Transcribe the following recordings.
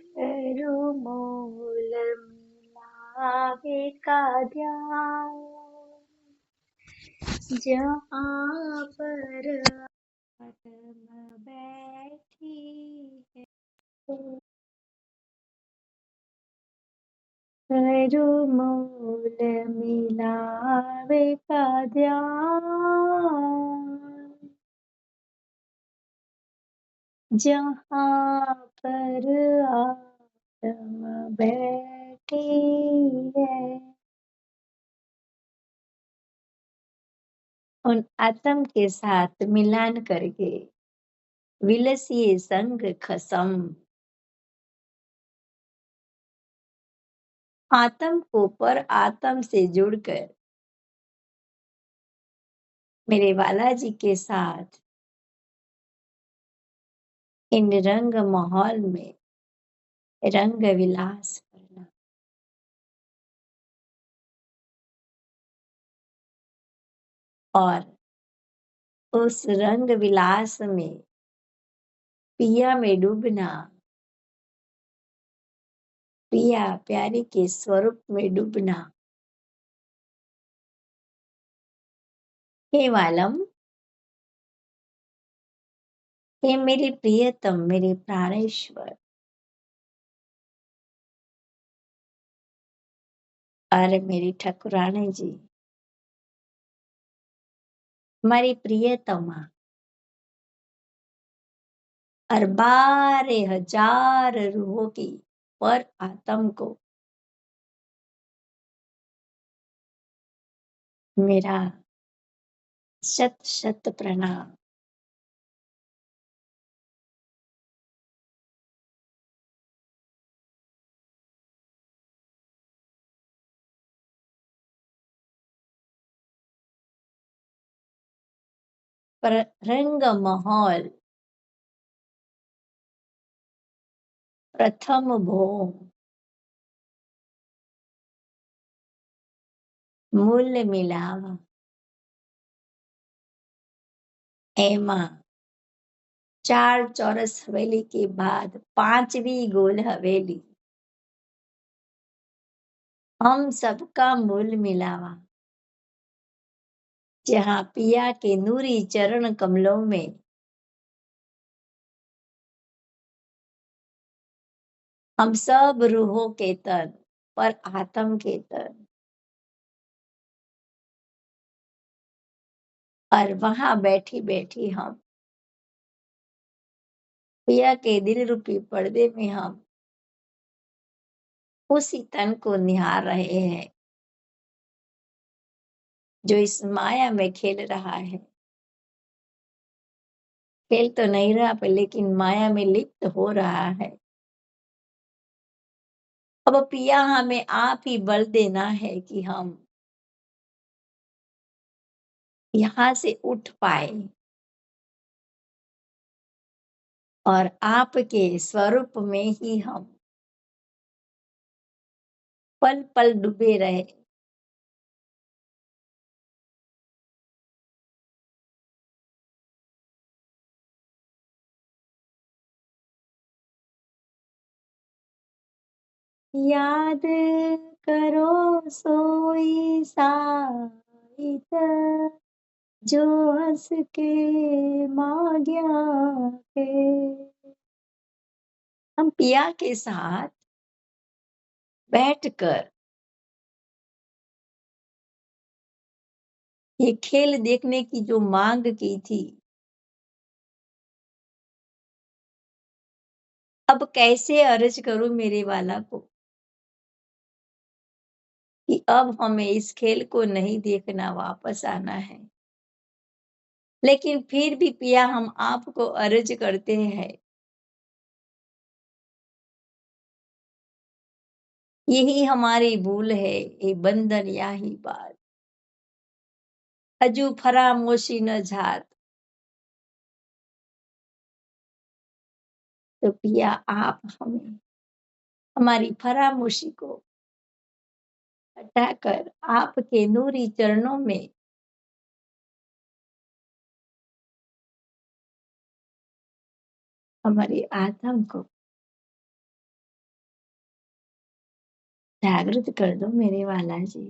करो मोल मिलावे का ध्यान, जहाँ पर आत्म बैठी है। करो मोल मिलावे का ध्यान, जहाँ पर आत्म बैठी है। उन आत्म के साथ मिलान करके विलसिए संग खसम। आत्म को पर आत्म से जुड़कर मेरे बालाजी के साथ इन रंग माहौल में रंग विलास करना। और उस रंग विलास में पिया में डूबना, पिया प्यारे के स्वरूप में डूबना। हे वालम, हे मेरे प्रियतम, मेरे प्राणेश्वर, और मेरी ठकुरानी जी, हमारी प्रियतमा, और 12,000 रूहों की पर आत्म को मेरा शत शत प्रणाम। पर रंग माहौल प्रथम भोम मूल मिलावा, एमा 4 चौरस हवेली के बाद 5वीं गोल हवेली, हम सबका मूल मिलावा, जहाँ पिया के नूरी चरण कमलों में हम सब रूहों के तन पर आत्म के तन, और वहां बैठी बैठी हम पिया के दिल रूपी पर्दे में हम उसी तन को निहार रहे हैं जो इस माया में खेल रहा है। खेल तो नहीं रहा पर लेकिन माया में लिप्त हो रहा है। अब पिया हमें आप ही बल देना है कि हम यहाँ से उठ पाए और आपके स्वरूप में ही हम पल पल डूबे रहे। याद करो सोई साइत, जो हंस के मांग्या है। हम पिया के साथ बैठकर ये खेल देखने की जो मांग की थी, अब कैसे अर्ज करूं मेरे वाला को कि अब हमें इस खेल को नहीं देखना, वापस आना है। लेकिन फिर भी पिया हम आपको अर्ज करते हैं, यही हमारी भूल है, ये बंधन याही बात, अजू फरामोशी न जात। तो पिया आप हमें हमारी फरामोशी को हटाकर आपके नूरी चरणों में हमारी आत्म को जागृत कर दो मेरे वाला जी।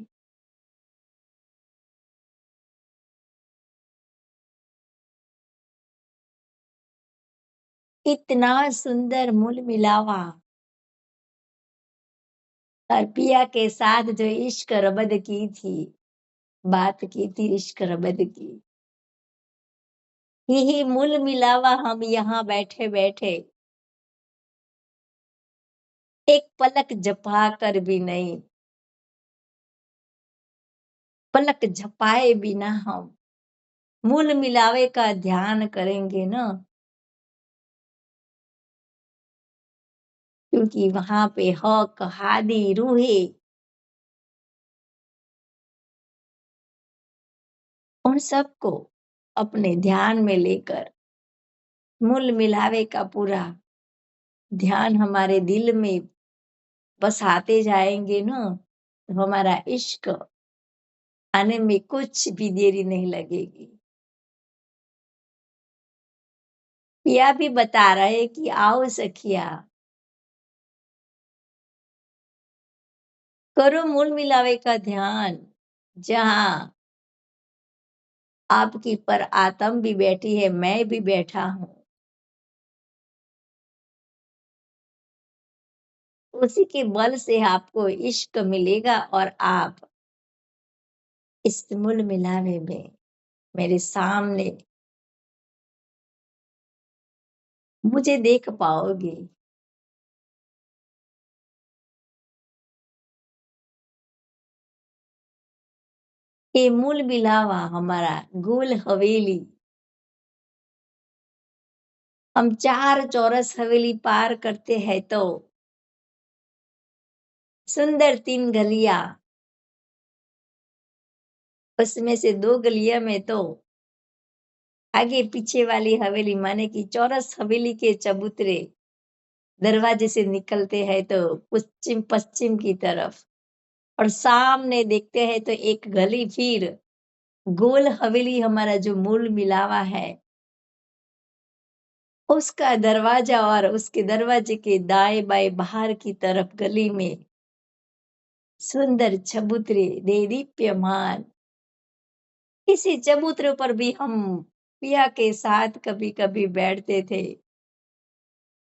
इतना सुंदर मूल मिलावा और पिया के साथ जो इश्क रबद की थी, बात की थी इश्क रबद की। यही मूल मिलावा हम यहाँ बैठे-बैठे एक पलक झपा कर भी नहीं, पलक झपाए बिना हम मूल मिलावे का ध्यान करेंगे ना, क्योंकि वहाँ पे हक, हादी, रूहे उन सबको अपने ध्यान में लेकर मूल मिलावे का पूरा ध्यान हमारे दिल में बसाते जाएँगे ना, तो हमारा इश्क आने में कुछ भी देरी नहीं लगेगी। पिया भी बता रहे कि आओ सखिया, करो मूल मिलावे का ध्यान, जहाँ आपकी पर आत्म भी बैठी है, मैं भी बैठा हूँ। उसी के बल से आपको इश्क मिलेगा और आप इस मूल मिलावे में मेरे सामने मुझे देख पाओगे। ये मूल मिलावा हमारा गोल हवेली, हम 4 चौरस हवेली पार करते हैं तो सुंदर 3 गलियाँ, उसमें से 2 गलियाँ में तो आगे पीछे वाली हवेली माने कि चौरस हवेली के चबूतरे दरवाजे से निकलते हैं तो पश्चिम की तरफ और सामने देखते हैं तो एक गली फिर गोल हवेली हमारा जो मूल मिलावा है, उसका दरवाजा और उसके दरवाजे के दाएं-बाएं बाहर की तरफ गली में सुंदर चबूतरे देदीप्यमान। इसी चबूतरे पर भी हम पिया के साथ कभी-कभी बैठते थे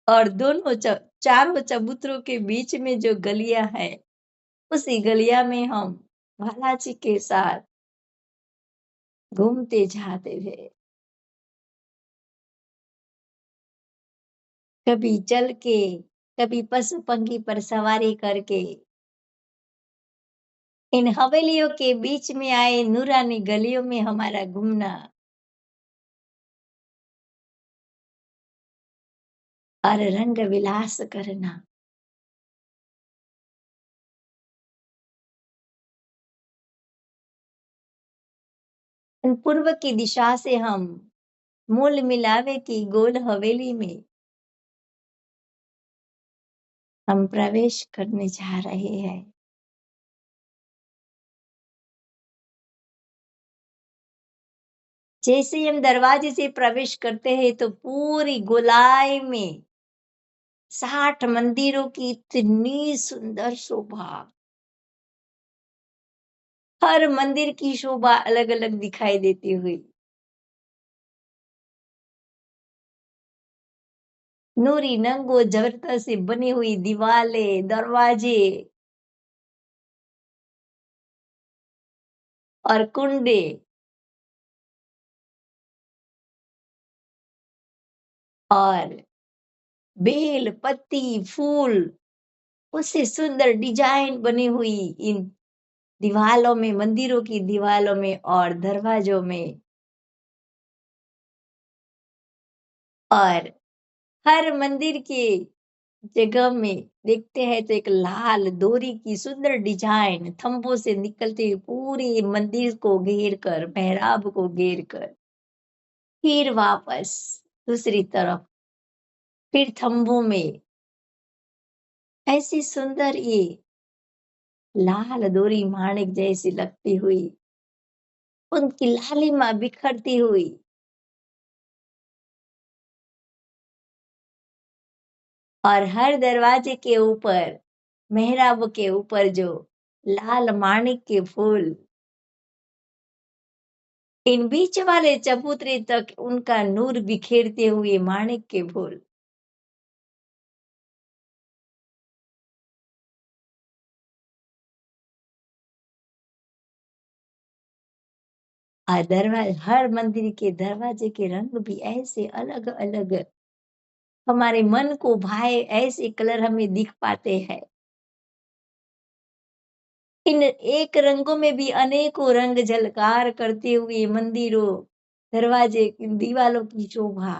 और दोनों चारों चबूतरों के बीच में जो गलियां है, उसी गलियां में हम बालाजी के साथ घूमते जाते थे। कभी चल के, कभी पशु पंखी पर सवारी करके इन हवेलियों के बीच में आए नूरानी गलियों में हमारा घूमना और रंग विलास करना। पूर्व की दिशा से हम मूल मिलावे की गोल हवेली में हम प्रवेश करने जा रहे हैं। जैसे ही हम दरवाजे से प्रवेश करते हैं तो पूरी गोलाई में 60 मंदिरों की इतनी सुंदर शोभा, हर मंदिर की शोभा अलग-अलग दिखाई देती हुई। नूरी नंगो जबरदस्त से बनी हुई दीवारें, दरवाजे और कुंडे और बेल, पत्ती, फूल उससे सुंदर डिजाइन बनी हुई इन दीवालों में, मंदिरों की दीवालों में और दरवाजों में और हर मंदिर के जगह में देखते हैं तो एक लाल डोरी की सुंदर डिजाइन थंभों से निकलते हुए पूरे मंदिर को घेर कर, मेहराब को घेर कर, फिर वापस दूसरी तरफ, फिर थंभों में ऐसी सुंदर ये लाल डोरी माणिक जैसी लगती हुई, उनकी लालिमा बिखरती हुई और हर दरवाजे के ऊपर मेहराब के ऊपर जो लाल माणिक के फूल, इन बीच वाले चबूतरे तक उनका नूर बिखेरते हुए माणिक के फूल। हर मंदिर के दरवाजे के रंग भी ऐसे अलग अलग, हमारे मन को भाए ऐसे कलर हमें दिख पाते हैं। इन एक रंगों में भी अनेकों रंग झलकार करते हुए मंदिरों, दरवाजे, दीवालों की शोभा।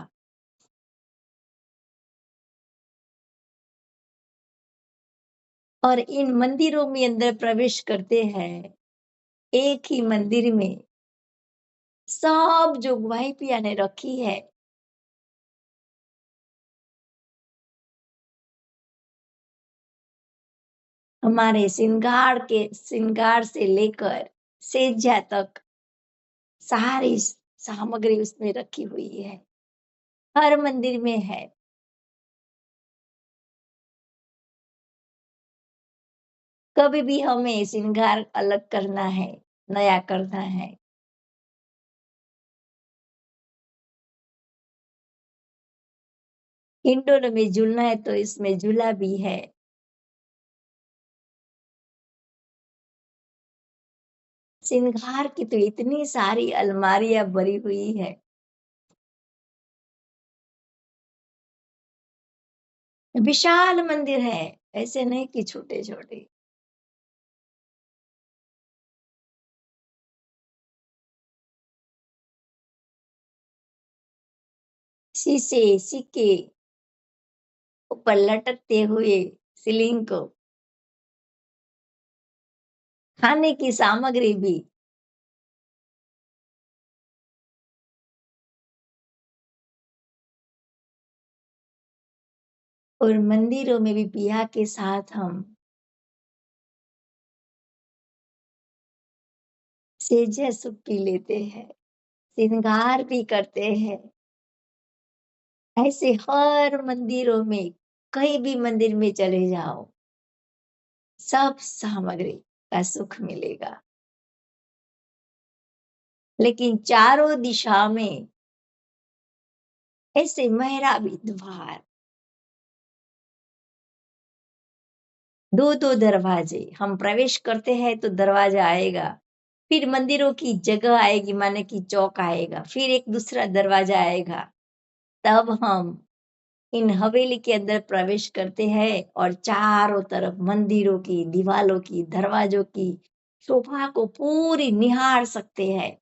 और इन मंदिरों में अंदर प्रवेश करते हैं, एक ही मंदिर में सब जो गुआई पिया ने रखी है, हमारे श्रृंगार से लेकर सेज्या तक सारी सामग्री उसमें रखी हुई है, हर मंदिर में है। कभी भी हमें श्रृंगार अलग करना है, नया करना है, हिंडोले में झूलना है तो इसमें झूला भी है। श्रृंगार की तो इतनी सारी अलमारियां भरी हुई है। विशाल मंदिर है, ऐसे नहीं कि छोटे छोटे। शीशे सिक्के ऊपर लटकते हुए सीलिंग को, खाने की सामग्री भी। और मंदिरों में भी पिया के साथ हम सेजा सुख पी लेते हैं, श्रृंगार भी करते हैं। ऐसे हर मंदिरों में, कहीं भी मंदिर में चले जाओ, सब सामग्री का सुख मिलेगा। लेकिन चारों दिशा में ऐसे मेहराबी द्वार, दो दो दरवाजे, हम प्रवेश करते हैं तो दरवाजा आएगा, फिर मंदिरों की जगह आएगी, माने कि चौक आएगा, फिर एक दूसरा दरवाजा आएगा, तब हम इन हवेली के अंदर प्रवेश करते हैं और चारों तरफ मंदिरों की, दीवालों की, दरवाजों की शोभा को पूरी निहार सकते हैं,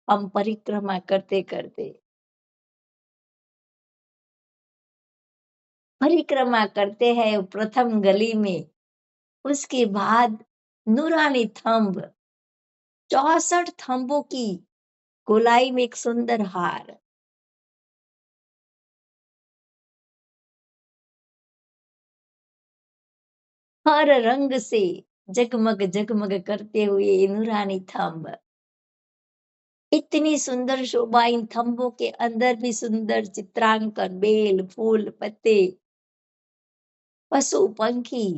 हम परिक्रमा करते करते। परिक्रमा करते हैं प्रथम गली में, उसके बाद नूरानी थंब, 64 थंबों की गोलाई में एक सुंदर हार, हर रंग से जगमग जगमग करते हुए ये नूरानी थंब, इतनी सुंदर शोभा इन थंबों के अंदर भी सुंदर चित्रांकन, बेल फूल पत्ते, पशु पंखी।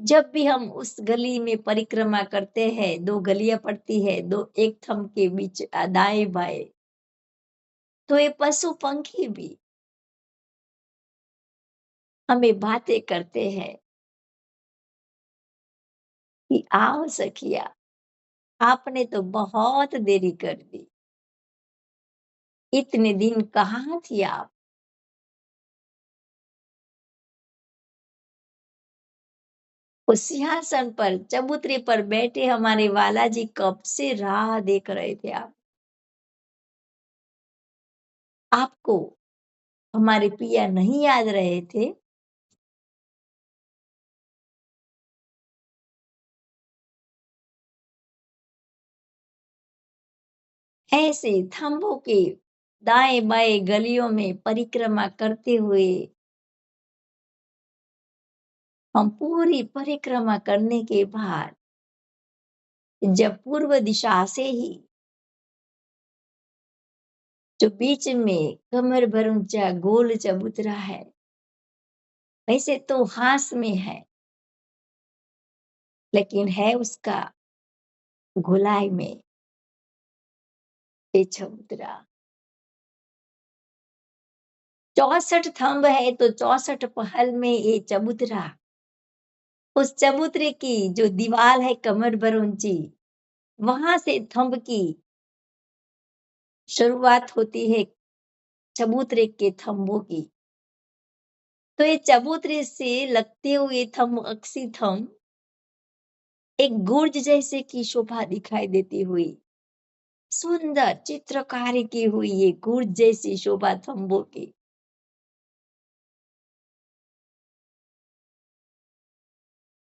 जब भी हम उस गली में परिक्रमा करते हैं, दो गलियां पड़ती है, दो एक थंब के बीच दाएं बाएं, तो ये पशु पंखी भी हमें बातें करते हैं कि आओ सखिया, आपने तो बहुत देरी कर दी, इतने दिन कहाँ थी आप। उस सिंहासन पर, चबूतरे पर बैठे हमारे वाला जी कब से राह देख रहे थे आप, आपको हमारे पिया नहीं याद रहे थे। ऐसे थंभों के दाएं बाएं गलियों में परिक्रमा करते हुए, हम पूरी परिक्रमा करने के बाद जब पूर्व दिशा से ही जो बीच में कमर भर ऊंचा गोल चबूतरा है, वैसे तो हास में है, लेकिन है उसका गोलाई में ये चबूतरा। 64 थंब है तो 64 पहल में ये चबूतरा। उस चबूतरे की जो दीवार है कमर भर ऊंची, वहां से थंब की शुरुआत होती है, चबूतरे के थंबों की। तो ये चबूतरे से लगते हुए थंब, अक्सी थंब एक गुर्ज जैसे की शोभा दिखाई देती हुई, सुंदर चित्रकारी की हुई ये गुर्ज जैसी शोभा थंबों की।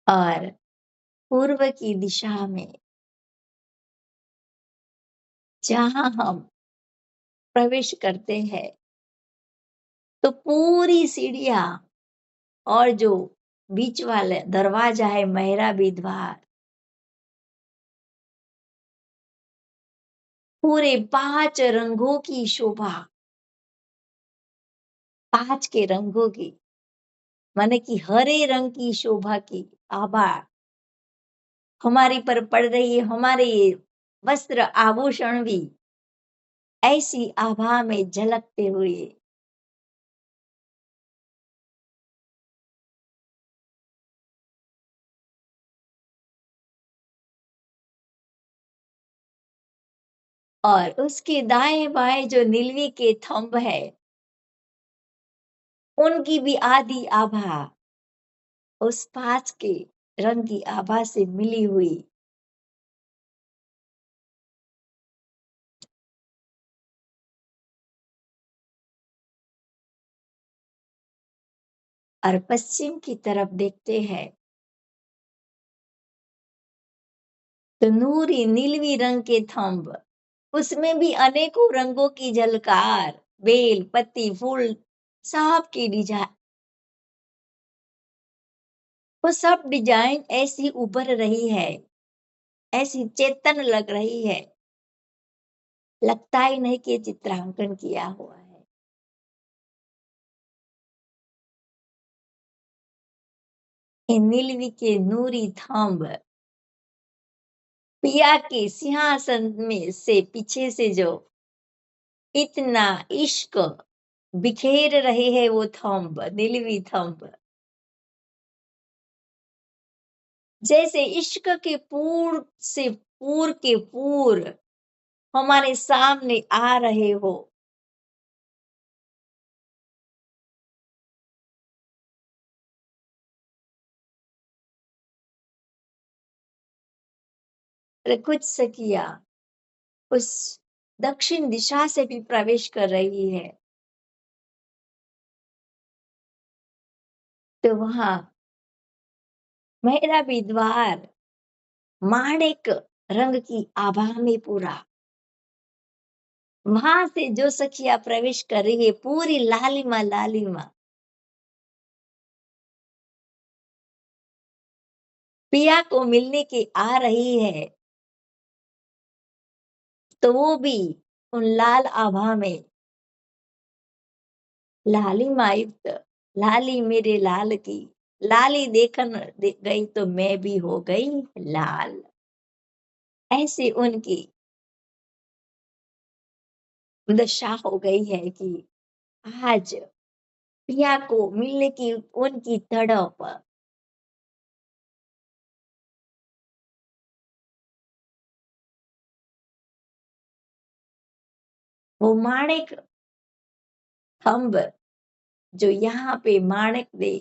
और पूर्व की दिशा में जहां हम प्रवेश करते हैं, तो पूरी सीढ़ियां और जो बीच वाले दरवाजा है मेहराबी द्वार, पूरे 5 रंगों की शोभा, 5 के रंगों की, माने कि हरे रंग की शोभा की आभा हमारी पर पड़ रही है। हमारे ये वस्त्र आभूषण भी ऐसी आभा में झलकते हुए, और उसके दाएं बाएं जो नीलवी के थंब है, उनकी भी आधी आभा उस 5 के रंग की आभा से मिली हुई। और पश्चिम की तरफ देखते हैं तो नूरी नीलवी रंग के थंब, उसमें भी अनेकों रंगों की झलकार, बेल पत्ती फूल सब की डिजाइन, वो सब डिजाइन ऐसी उभर रही है, ऐसी चेतन लग रही है, लगता ही नहीं कि ये चित्रांकन किया हुआ है। ये नीलवी के नूरी थंब पिया के सिंहासन में से पीछे से जो इतना इश्क बिखेर रहे हैं, वो थंब, नीलवी थंब, जैसे इश्क के पूर से पूर के पूर हमारे सामने आ रहे हो। अरे कुछ सखिया उस दक्षिण दिशा से भी प्रवेश कर रही है, तो वहां मेहराबी द्वार माणिक रंग की आभा में पूरा, वहां से जो सखिया प्रवेश कर रही है पूरी लालिमा लालिमा, पिया को मिलने की आ रही है, तो वो भी उन लाल आभा में लालिमा युक्त, लाली मेरे लाल की, लाली देखन गई तो मैं भी हो गई लाल। ऐसी उनकी दशा हो गई है कि आज पिया को मिलने की उनकी तड़प, वो माणिक थंब जो यहाँ पे माणिक दे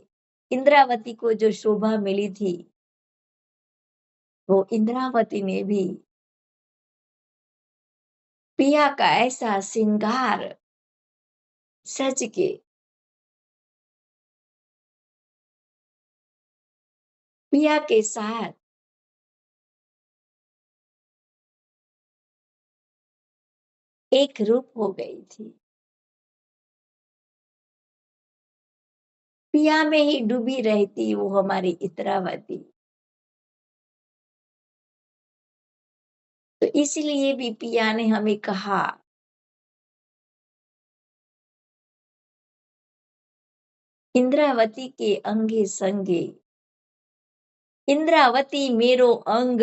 इंद्रावती को जो शोभा मिली थी, वो इंद्रावती ने भी पिया का ऐसा श्रृंगार सज के पिया के साथ एक रूप हो गई थी। पिया में ही डूबी रहती वो हमारी इंद्रावती। तो इसलिए भी पिया ने हमें कहा, इंद्रावती के अंगे संगे इंद्रावती मेरो अंग,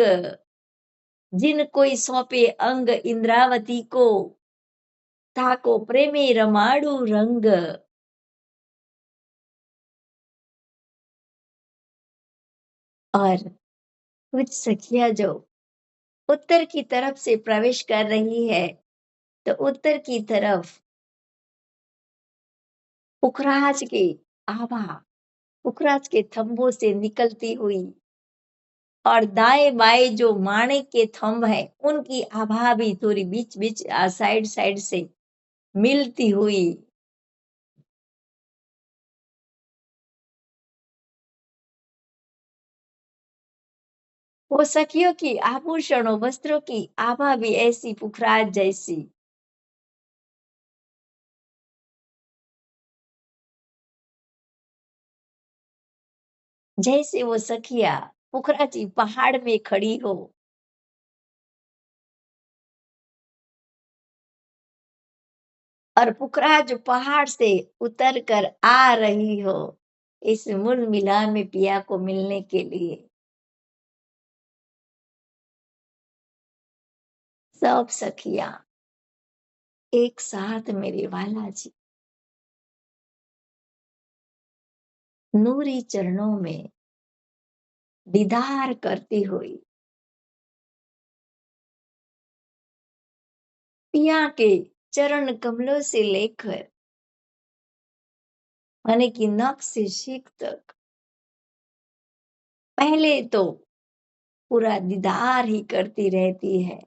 जिन कोई सौंपे अंग इंद्रावती को, ताको प्रेमे रमाडू रंग। और कुछ सखियां जो उत्तर की तरफ से प्रवेश कर रही है, तो उत्तर की तरफ पुखराज की आभा, पुखराज के थंभों से निकलती हुई, और दाएं बाएं जो माणिक के थंभ है उनकी आभा भी थोड़ी बीच बीच साइड साइड से मिलती हुई, वो सखियों की आभूषणों वस्त्रों की आभा भी ऐसी पुखराज जैसी, जैसे वो सखिया पुखराजी पहाड़ में खड़ी हो, और पुखराज पहाड़ से उतर कर आ रही हो इस मूल मिलान में पिया को मिलने के लिए। सब सखिया एक साथ मेरे वाला जी नूरी चरणों में दीदार करती हुई, पिया के चरण कमलों से लेकर माने कि नख से शिख तक पहले तो पूरा दीदार ही करती रहती है।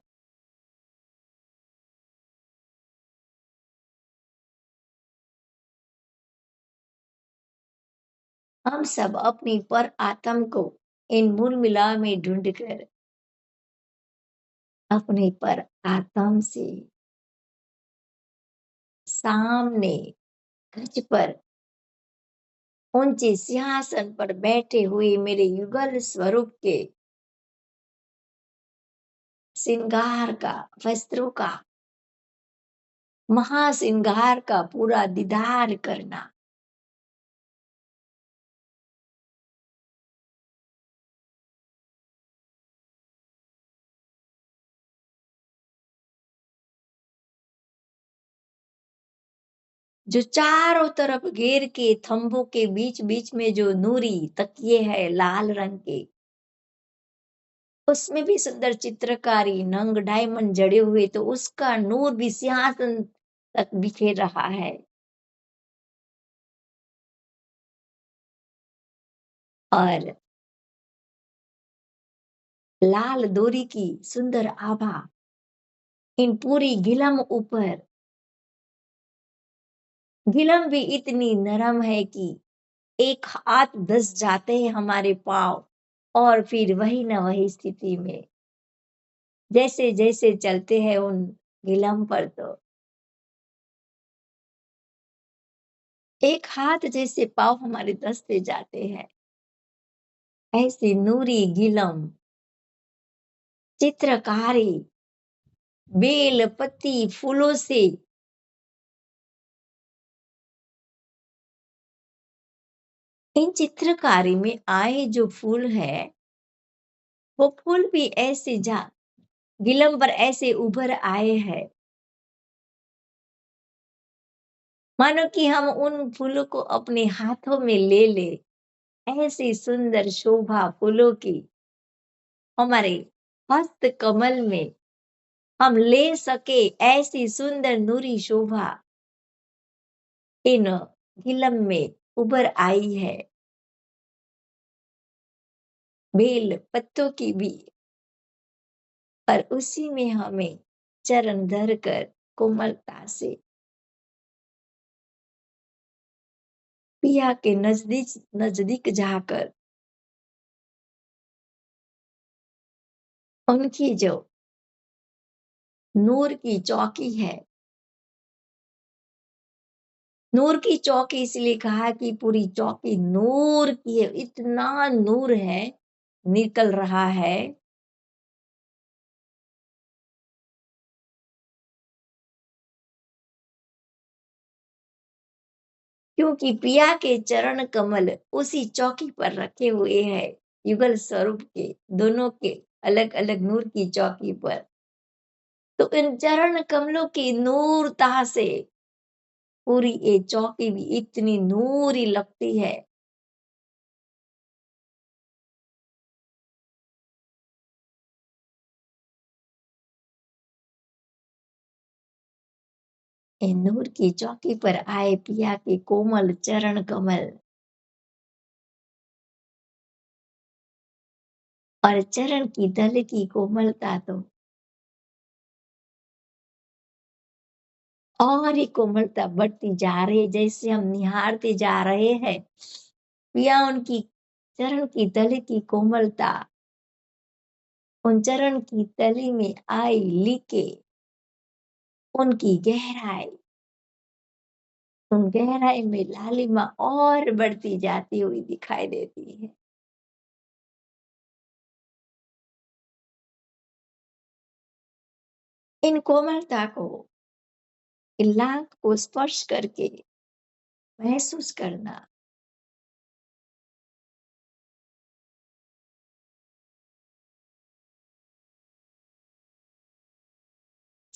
हम सब अपनी पर आत्म को इन मूल मिला में ढूंढकर अपने पर आत्म से सामने गज पर ऊंचे सिंहासन पर बैठे हुए मेरे युगल स्वरूप के श्रृंगार का, वस्त्रों का, महाश्रृंगार का पूरा दीदार करना। जो चारों तरफ घेर के थंभों के बीच बीच में जो नूरी तकिए है लाल रंग के, उसमें भी सुंदर चित्रकारी नंग डायमंड जड़े हुए, तो उसका नूर भी सिंहासन तक बिखेर रहा है। और लाल डोरी की सुंदर आभा इन पूरी गिलम ऊपर, गिलम भी इतनी नरम है कि एक हाथ धस जाते हैं हमारे पाँव, और फिर वही न वही स्थिति में जैसे जैसे चलते हैं उन गिलम पर, तो एक हाथ जैसे पाँव हमारे धंसते जाते हैं। ऐसी नूरी गिलम चित्रकारी बेल पत्ती फूलों से, इन चित्रकारी में आए जो फूल है, वो फूल भी ऐसे जा गिलम पर ऐसे उभर आए हैं, मानो कि हम उन फूलों को अपने हाथों में ले ले। ऐसी सुंदर शोभा फूलों की हमारे हस्त कमल में हम ले सके, ऐसी सुंदर नूरी शोभा इन गिलम में उभर आई है। बेल पत्तों की भी, और उसी में हमें चरण धर कर कोमलता से पिया के नजदीक नजदीक जाकर उनकी जो नूर की चौकी है, नूर की चौकी इसलिए कहा कि पूरी चौकी नूर की है, इतना नूर है निकल रहा है, क्योंकि पिया के चरण कमल उसी चौकी पर रखे हुए हैं। युगल स्वरूप के दोनों के अलग अलग नूर की चौकी पर, तो इन चरण कमलों की नूरता से पूरी ये चौकी भी इतनी नूरी लगती है। इन नूर की चौकी पर आए पिया के कोमल चरण कमल, और चरण की दल की कोमलता तो और ही कोमलता बढ़ती जा रही है। जैसे हम निहारते जा रहे हैं पिया उनकी चरण की तली की कोमलता, उन चरण की तली में आई लीके, उनकी गहराई, उन गहराई में लालिमा और बढ़ती जाती हुई दिखाई देती है। इन कोमलता को, इन लाख को स्पर्श करके महसूस करना,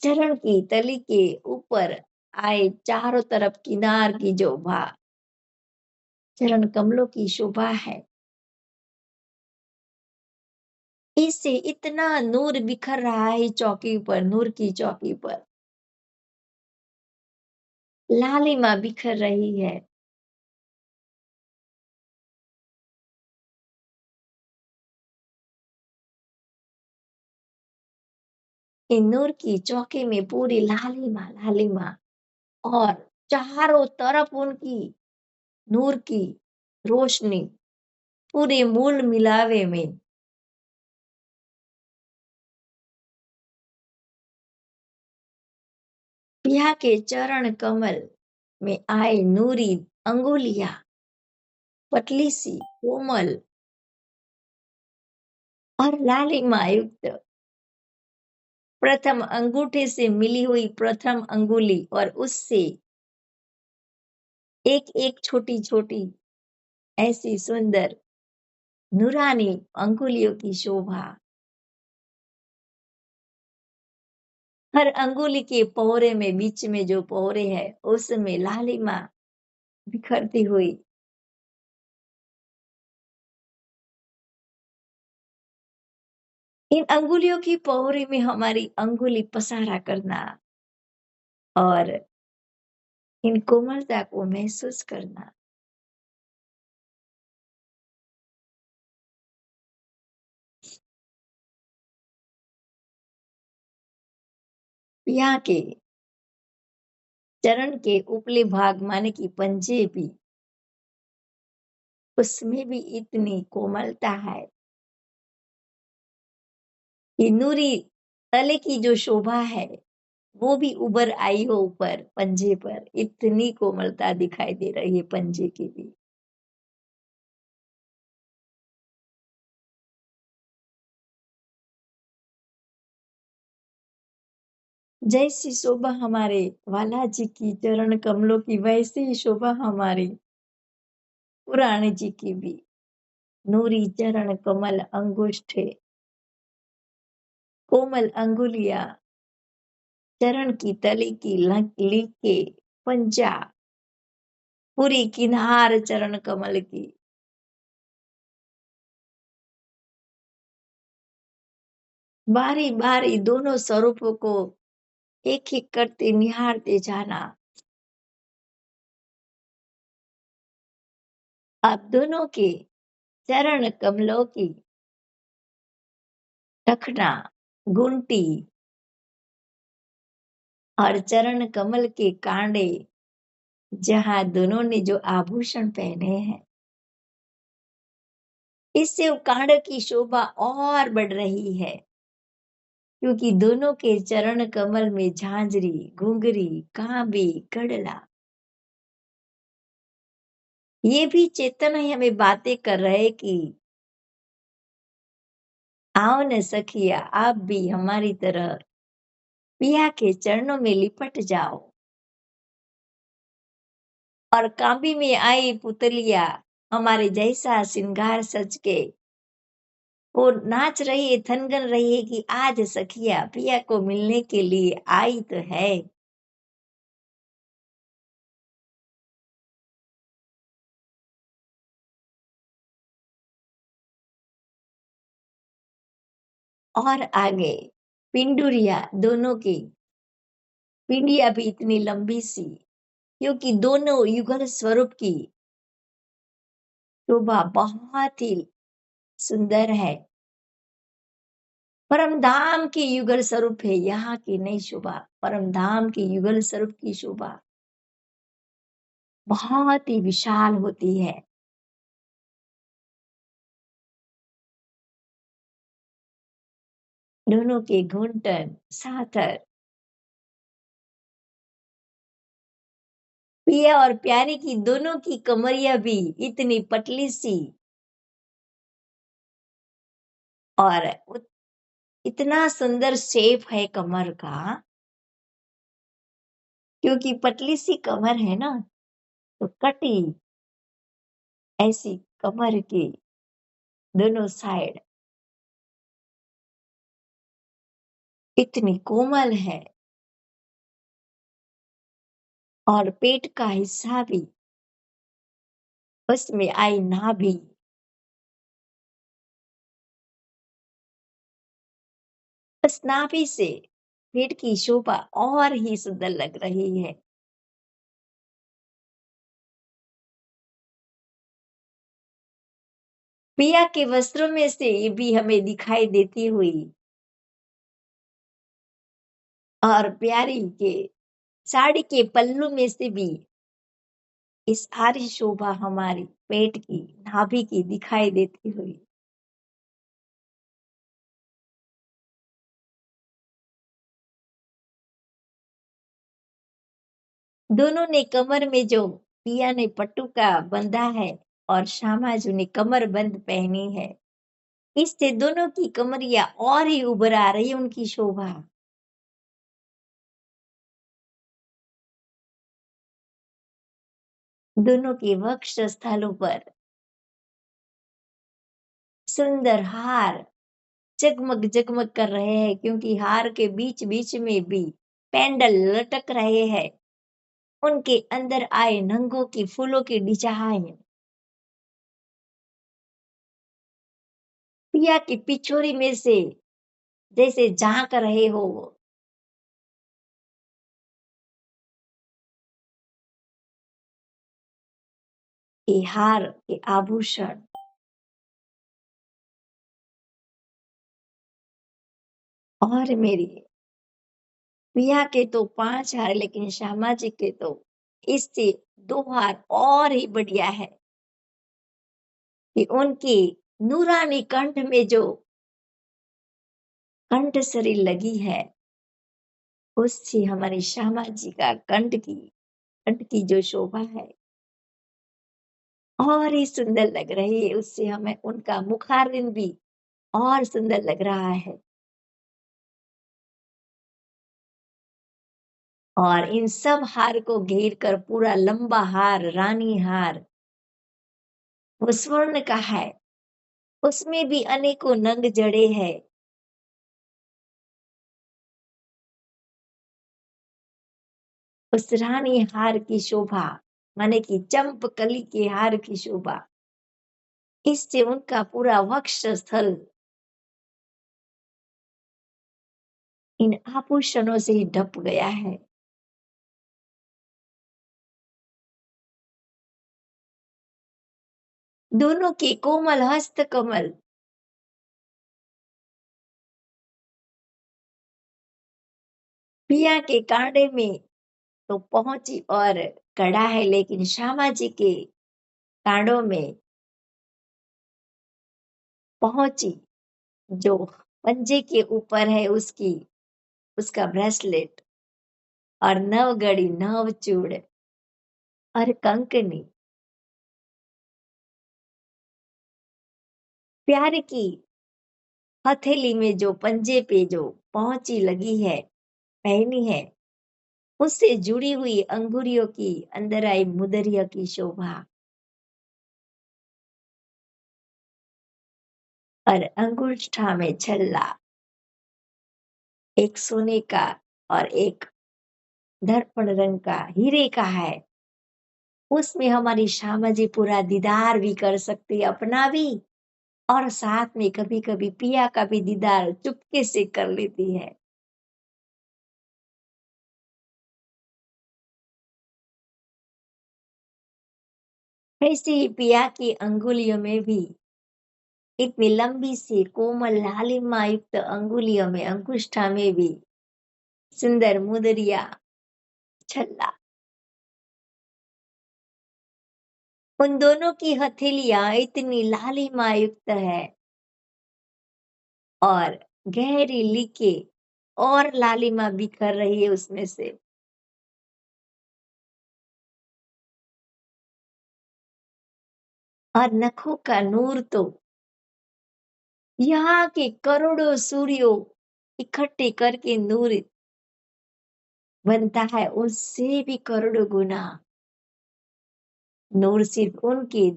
चरण की तली के ऊपर आए चारों तरफ किनार की शोभा, चरण कमलों की शोभा है। इससे इतना नूर बिखर रहा है चौकी पर, नूर की चौकी पर लालिमा बिखर रही है। इन नूर की चौकी में पूरी लालिमा लालिमा, और चारों तरफ उनकी नूर की रोशनी पूरे मूल मिलावे में। पिया के चरण कमल में आए नूरी अंगुलियां, पतली सी कोमल और लालिमा युक्त, प्रथम अंगूठे से मिली हुई प्रथम अंगुली और उससे एक एक छोटी छोटी ऐसी सुंदर नूरानी अंगुलियों की शोभा, हर अंगुली के पोहरे में बीच में जो पोहरे है उसमें लालिमा बिखरती हुई। इन अंगुलियों की पोहरे में हमारी अंगुली पसारा करना और इन कोमलता को महसूस करना। यहाँ के चरण के उपले भाग माने की पंजे भी, उसमें भी इतनी कोमलता है। ये नूरी तले की जो शोभा है वो भी उभर आई हो ऊपर पंजे पर, इतनी कोमलता दिखाई दे रही है पंजे की भी। जैसी शोभा हमारे वाला जी की चरण कमलों की, वैसी ही शोभा हमारी पुराणे जी की भी। नूरी चरण कमल अंगुष्ठे, कोमल अंगुलिया, चरण की तली की लीके, पंजा, पूरी किनार चरण कमल की, बारी बारी दोनों स्वरूपों को एक एक करते निहारते जाना। आप दोनों के चरण कमलों की टखना, गुंटी और चरण कमल के कांडे, जहां दोनों ने जो आभूषण पहने हैं, इससे कांड की शोभा और बढ़ रही है, क्योंकि दोनों के चरण कमल में झांझरी, घुंघरी, कांबी, कड़ला, ये भी चेतन ही हमें बातें कर रहे कि आओ न सखिया आप भी हमारी तरह पिया के चरणों में लिपट जाओ। और कांबी में आई पुतलिया हमारे जैसा श्रृंगार सज के वो नाच रही है, थनगन रही है कि आज सखिया पिया को मिलने के लिए आई तो है। और आगे पिंडुरिया दोनों की पिंडिया भी इतनी लंबी सी, क्योंकि दोनों युगल स्वरूप की शोभा बहुत ही सुंदर है। परम धाम की युगल स्वरूप है, यहाँ की नहीं शोभा। परम धाम की युगल स्वरूप की शोभा बहुत ही विशाल होती है। दोनों के घुंटन साथर, पिया और प्यारी की दोनों की कमरिया भी इतनी पतली सी, और इतना सुंदर शेप है कमर का, क्योंकि पतली सी कमर है ना, तो कटी ऐसी कमर की दोनों साइड इतनी कोमल है, और पेट का हिस्सा भी उसमें आई नाभि, उस नाभि से पेट की शोभा और ही सुंदर लग रही है। पिया के वस्त्रों में से ये भी हमें दिखाई देती हुई, और प्यारी के साड़ी के पल्लू में से भी इस आर्य शोभा हमारी पेट की नाभि की दिखाई देती हुई। दोनों ने कमर में जो पिया ने पटुका बंधा है और श्यामाजू ने कमर बंद पहनी है, इससे दोनों की कमरिया और ही उभर आ रही है, उनकी शोभा। दोनों के वक्ष स्थलों पर सुंदर हार जगमग जगमग कर रहे हैं, क्योंकि हार के बीच बीच में भी पेंडल लटक रहे हैं। उनके अंदर आए नंगों की फूलों की डिजाइन पिया की पिछोरी में से जैसे झांक रहे हो। ये हार के आभूषण, और मेरी पिया के तो 5 हार, लेकिन श्यामा जी के तो इससे 2 हार और ही बढ़िया है, कि उनकी नूरानी कंठ में जो कंठसरी लगी है, उससे हमारी श्यामा जी का कंठ की जो शोभा है और ही सुंदर लग रही है। उससे हमें उनका मुखारविंद भी और सुंदर लग रहा है। और इन सब हार को घेर कर पूरा लंबा हार, रानी हार, वो स्वर्ण का है। उसमें भी अनेकों नंग जड़े हैं। उस रानी हार की शोभा, माने कि चंपकली के हार की शोभा, इससे उनका पूरा वक्ष स्थल इन आभूषणों से ही ढप गया है। दोनों के कोमल हस्त कमल, पिया के कांधे में तो पहुंची और कड़ा है, लेकिन श्यामा जी के कांधों में पहुंची जो पंजे के ऊपर है उसका ब्रेसलेट, और नवगढ़ी नवचूड़ और कंकनी। प्यार की हथेली में जो पंजे पे जो पहुंची लगी है, पहनी है, उससे जुड़ी हुई अंगुरियों की अंदर आई मुदरिया की शोभा, और अंगुष्ठा में छल्ला, एक सोने का और एक दर्पण रंग का हीरे का है। उसमें हमारी श्यामा जी पूरा दीदार भी कर सकती है अपना भी, और साथ में कभी-कभी पिया का भी दीदार चुपके से कर लेती है। ऐसे ही पिया की अंगुलियों में भी इतनी लंबी सी कोमल लालिमा युक्त अंगुलियों में, अंगुष्ठा में भी सुंदर मुदरिया छल्ला। उन दोनों की हथेलियां इतनी लालिमा युक्त है और गहरी लीके और लालिमा बिखर रही है उसमें से। और नखों का नूर तो यहाँ के करोड़ों सूर्यों इकट्ठे करके नूर बनता है, उससे भी करोड़ों गुना नूर सिर्फ उनकी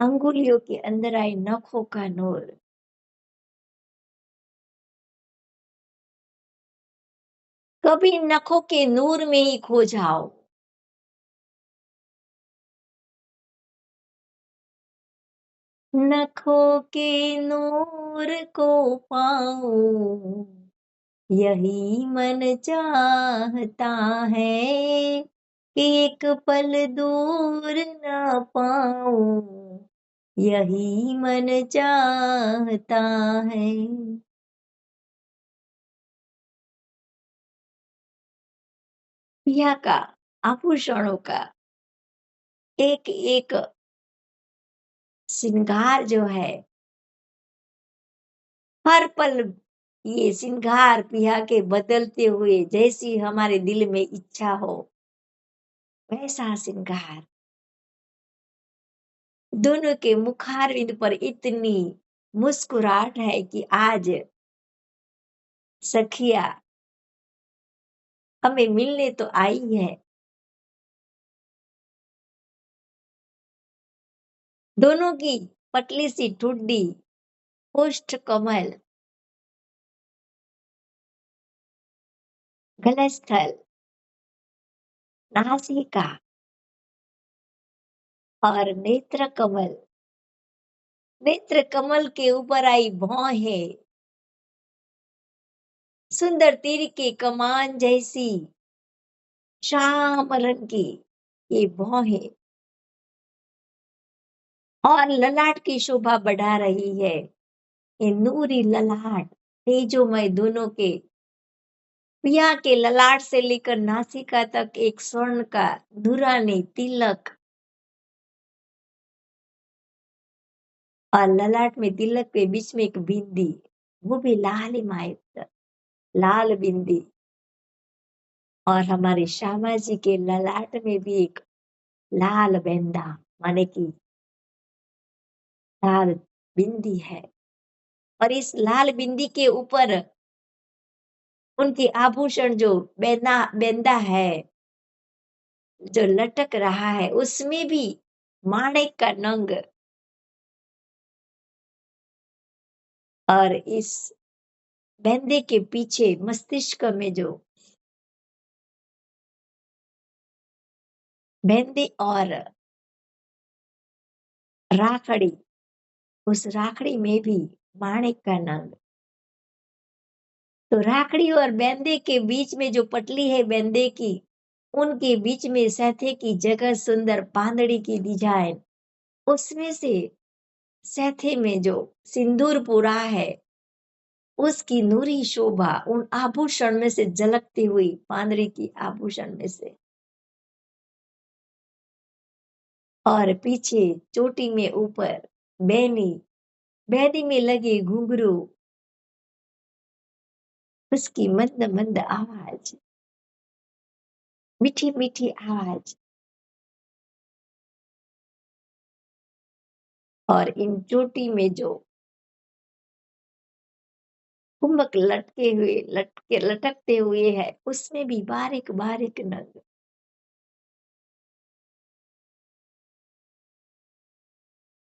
अंगुलियों के अंदर आए नखों का नूर। कभी नखों के नूर में ही खो जाओ। नखों के नूर को पाऊं, यही मन चाहता है कि एक पल दूर न पाऊं, यही मन चाहता है। पिया का आभूषणों का एक एक श्रृंगार जो है, हर पल ये श्रृंगार पिया के बदलते हुए जैसी हमारे दिल में इच्छा हो वैसा श्रृंगार। दोनों के मुखारविंद पर इतनी मुस्कुराहट है कि आज सखिया हमें मिलने तो आई है। दोनों की पतली सी ठुड्डी, ओष्ठ कमल, गलस्थल, नासिका और नेत्र कमल, नेत्र कमल के ऊपर आई भौहें, सुंदर तीर की कमान जैसी श्याम रंग की ये भौहें और ललाट की शोभा बढ़ा रही है। ये नूरी ललाट तेजोमय दोनों के, पिया के ललाट से लेकर नासिका तक एक स्वर्ण का नूरानी तिलक, और ललाट में तिलक के बीच में एक बिंदी, वो भी लालिमायुक्त लाल बिंदी। और हमारे श्यामा जी के ललाट में भी एक लाल बेंदा माने की लाल बिंदी है। और इस लाल बिंदी के ऊपर उनके आभूषण जो बेंदा है, जो लटक रहा है, उसमें भी माणिक का नंग। और इस बेंदे के पीछे मस्तिष्क में जो बेंदे और राखड़ी, उस राखड़ी में भी माणिक का नंग। तो राखड़ी और बेंदे के बीच में जो पटली है बेंदे की, उनके बीच में सैथे की जगह सुंदर पांदड़ी की डिजाइन, उसमें से सैथे में जो सिंदूर पूरा है, उसकी नूरी शोभा उन आभूषण में से झलकती हुई, पांदड़ी की आभूषण में से। और पीछे चोटी में ऊपर बैनी, बैनी में लगे घुंघरू, उसकी मंद मंद आवाज, मीठी मीठी आवाज। और इन चोटी में जो कुंभक लटके हुए, लटकते हुए है, उसमें भी बारीक बारीक नग।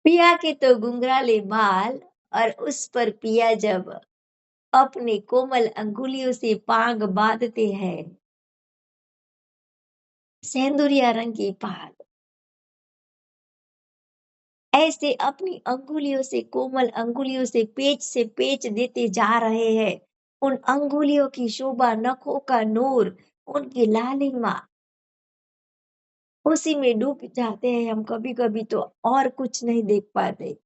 पिया के तो घुंघराले बाल, और उस पर पिया जब अपने कोमल अंगुलियों से पांग बांधते हैं, सेंदुरिया रंग की पाग, ऐसे अपनी अंगुलियों से, कोमल अंगुलियों से पेच देते जा रहे हैं। उन अंगुलियों की शोभा, नखों का नूर, उनकी लालिमा, उसी में डूब जाते हैं हम कभी कभी तो, और कुछ नहीं देख पाते।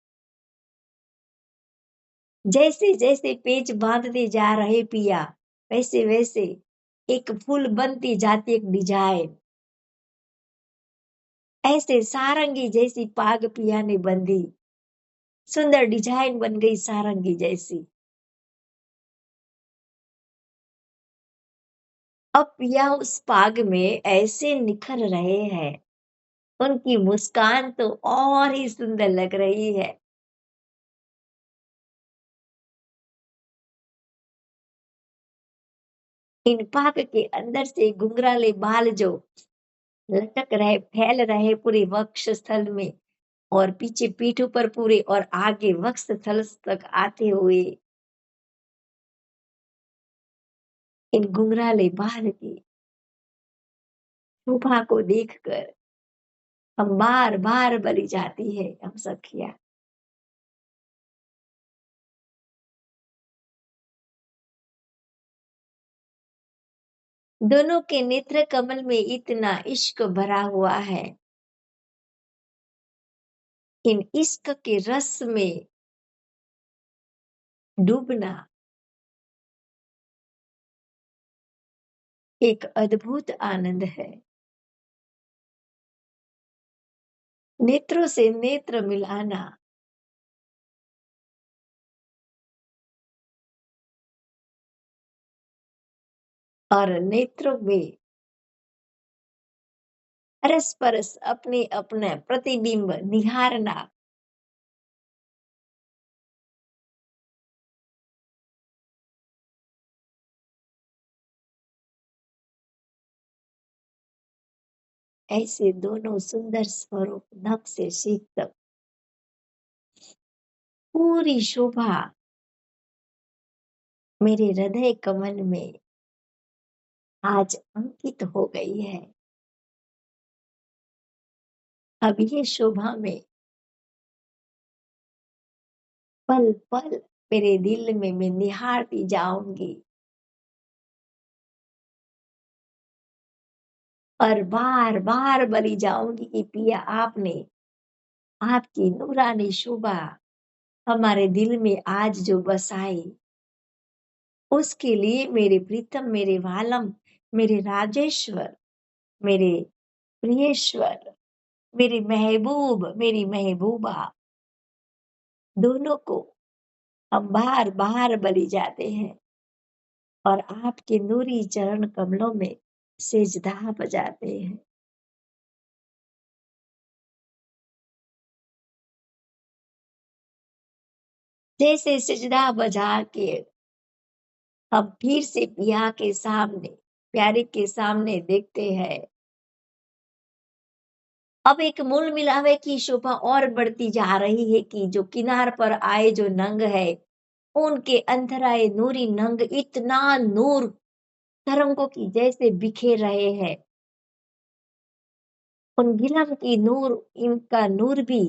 जैसे जैसे पेच बांधते जा रहे पिया, वैसे वैसे एक फूल बनती जाती, एक डिजाइन, ऐसे सारंगी जैसी पाग पिया ने बंधी, सुंदर डिजाइन बन गई सारंगी जैसी। अब पिया उस पाग में ऐसे निखर रहे हैं, उनकी मुस्कान तो और ही सुंदर लग रही है। इन पाग के अंदर से घुंघराले बाल जो लटक रहे, फैल रहे पूरे वक्ष स्थल में, और पीछे पीठ पर पूरे, और आगे वक्ष स्थल तक आते हुए, इन घुंघराले बाल की शोभा को देखकर हम बार बार बलि जाती है हम सखिया। दोनों के नेत्र कमल में इतना इश्क भरा हुआ है, इन इश्क के रस में डूबना एक अद्भुत आनंद है। नेत्रों से नेत्र मिलाना, और नेत्रों में अरस परस अपने अपने प्रतिबिंब निहारना, ऐसे दोनों सुंदर स्वरूप नख से शीख तक पूरी शोभा मेरे हृदय कमल में आज अंकित हो गई है। अब ये शोभा में पल पल मेरे दिल में मैं निहारती जाऊंगी, और बार बार बली जाऊंगी कि पिया आपने, आपकी नूरानी शोभा हमारे दिल में आज जो बसाई, उसके लिए मेरे प्रीतम, मेरे वालम, मेरे राजेश्वर, मेरे प्रियेश्वर, मेरे महबूब, मेरी महबूबा, दोनों को हम बार बार बलि जाते हैं, और आपके नूरी चरण कमलों में सेजदा बजाते हैं। जैसे सेजदा बजा के हम फिर से पिया के सामने, प्यारे के सामने देखते हैं, अब एक मूल मिलावे की शोभा और बढ़ती जा रही है कि जो किनार पर आए जो नंग है, उनके अंतराए नूरी नंग इतना नूर तरंगों की जैसे बिखेर रहे हैं। उन गिलम की नूर, इनका नूर भी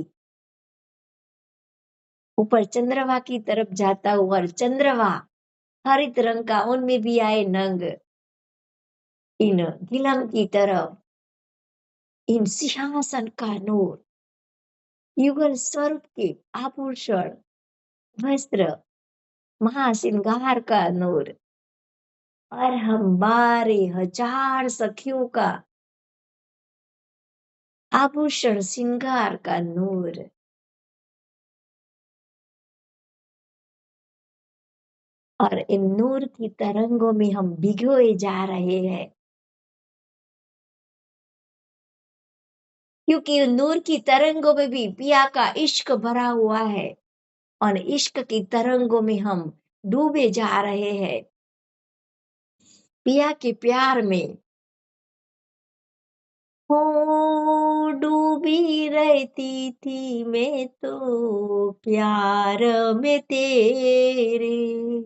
ऊपर चंद्रमा की तरफ जाता हुआ, और चंद्रमा हरित रंग का, उनमें भी आए नंग इन गिलम की तरफ, इन सिंहासन का नूर, युगल स्वरूप के आभूषण, वस्त्र, महाश्रृंगार का नूर, और हम 12,000 सखियों का आभूषण श्रृंगार का नूर, और इन नूर की तरंगों में हम भिगोए जा रहे हैं, क्योंकि नूर की तरंगों में भी पिया का इश्क भरा हुआ है, और इश्क की तरंगों में हम डूबे जा रहे हैं, पिया के प्यार में हो डूबे डूबी रहती थी मैं तो प्यार में तेरे,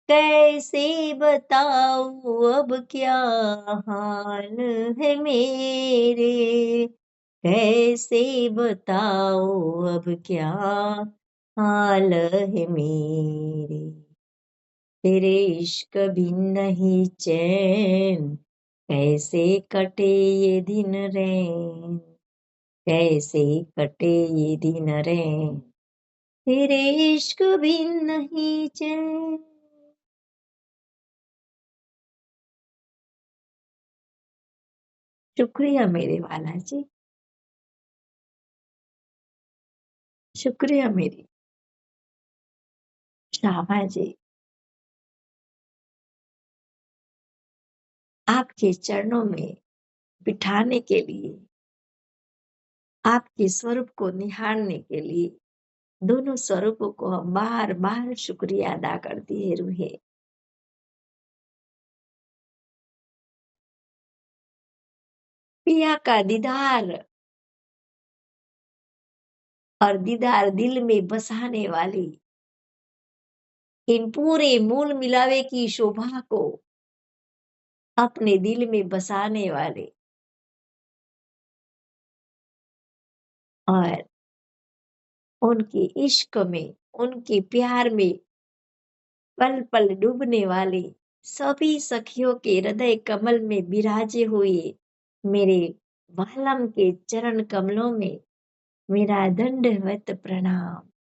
कैसे बताऊँ अब क्या हाल है मेरे, कैसे बताऊँ अब क्या हाल है मेरे। तेरे इश्क बिन नहीं चैन, कैसे कटे ये दिन रैन, कैसे कटे ये दिन रैन, तेरे इश्क बिन नहीं चैन। शुक्रिया मेरे वाला जी, शुक्रिया मेरी शाबा जी, आपके चरणों में बिठाने के लिए, आपके स्वरूप को निहारने के लिए, दोनों स्वरूपों को हम बार-बार शुक्रिया अदा करती है रूहे। पिया का दीदार और दीदार दिल में बसाने वाली इन पूरे मूल मिलावे की शोभा को अपने दिल में बसाने वाले और उनके इश्क में, उनके प्यार में पल-पल डूबने वाले सभी सखियों के हृदय कमल में विराजे हुए मेरे वालम के चरण कमलों में मेरा दंडवत प्रणाम।